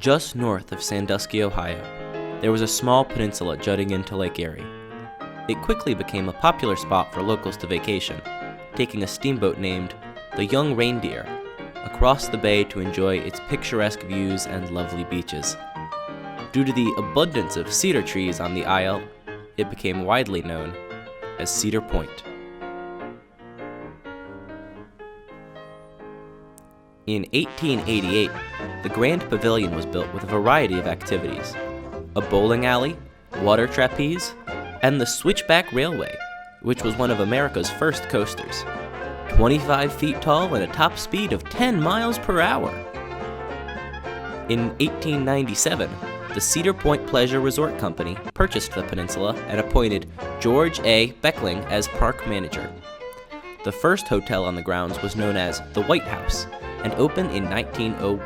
Just north of Sandusky, Ohio, there was a small peninsula jutting into Lake Erie. It quickly became a popular spot for locals to vacation, taking a steamboat named the Young Reindeer across the bay to enjoy its picturesque views and lovely beaches. Due to the abundance of cedar trees on the isle, it became widely known as Cedar Point. In 1888, the Grand Pavilion was built with a variety of activities: a bowling alley, water trapeze, and the Switchback Railway, which was one of America's first coasters. 25 feet tall and a top speed of 10 miles per hour. In 1897, the Cedar Point Pleasure Resort Company purchased the peninsula and appointed George A. Beckling as park manager. The first hotel on the grounds was known as the White House and opened in 1901.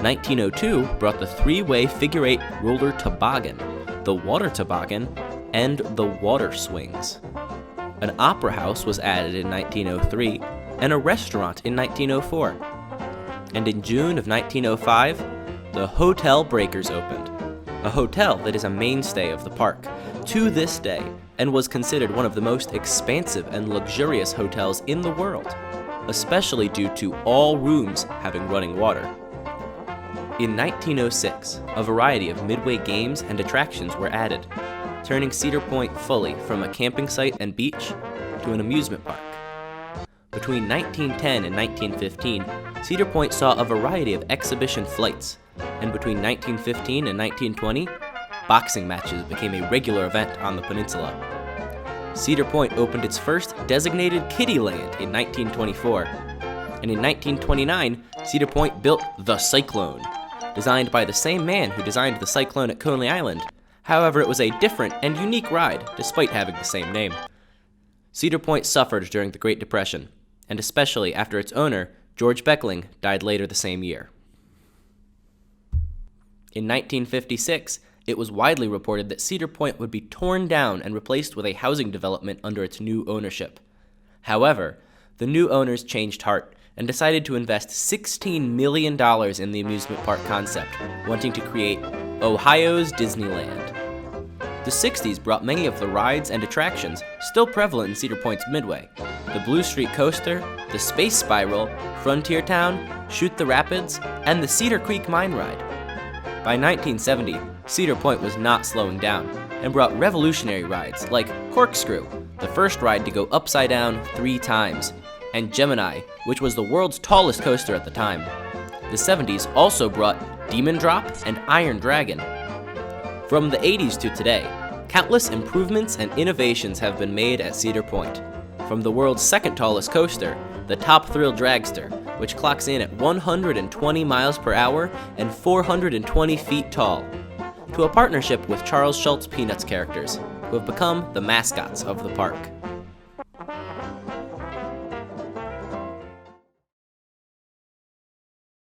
1902 brought the three-way figure-eight roller toboggan, the water toboggan, and the water swings. An opera house was added in 1903 and a restaurant in 1904. And in June of 1905, the Hotel Breakers opened, a hotel that is a mainstay of the park to this day and was considered one of the most expansive and luxurious hotels in the world, especially due to all rooms having running water. In 1906, a variety of midway games and attractions were added, turning Cedar Point fully from a camping site and beach to an amusement park. Between 1910 and 1915, Cedar Point saw a variety of exhibition flights, and between 1915 and 1920, boxing matches became a regular event on the peninsula. Cedar Point opened its first designated kiddie land in 1924, and in 1929, Cedar Point built the Cyclone, designed by the same man who designed the Cyclone at Coney Island. However, it was a different and unique ride, despite having the same name. Cedar Point suffered during the Great Depression, and especially after its owner, George Beckling, died later the same year. In 1956, it was widely reported that Cedar Point would be torn down and replaced with a housing development under its new ownership. However, the new owners changed heart and decided to invest $16 million in the amusement park concept, wanting to create Ohio's Disneyland. The 60s brought many of the rides and attractions still prevalent in Cedar Point's midway: the Blue Street Coaster, the Space Spiral, Frontier Town, Shoot the Rapids, and the Cedar Creek Mine Ride. By 1970, Cedar Point was not slowing down and brought revolutionary rides like Corkscrew, the first ride to go upside down 3 times, and Gemini, which was the world's tallest coaster at the time. The 70s also brought Demon Drop and Iron Dragon. From the 80s to today, countless improvements and innovations have been made at Cedar Point. From the world's second tallest coaster, the Top Thrill Dragster, which clocks in at 120 miles per hour and 420 feet tall, to a partnership with Charles Schultz Peanuts characters, who have become the mascots of the park.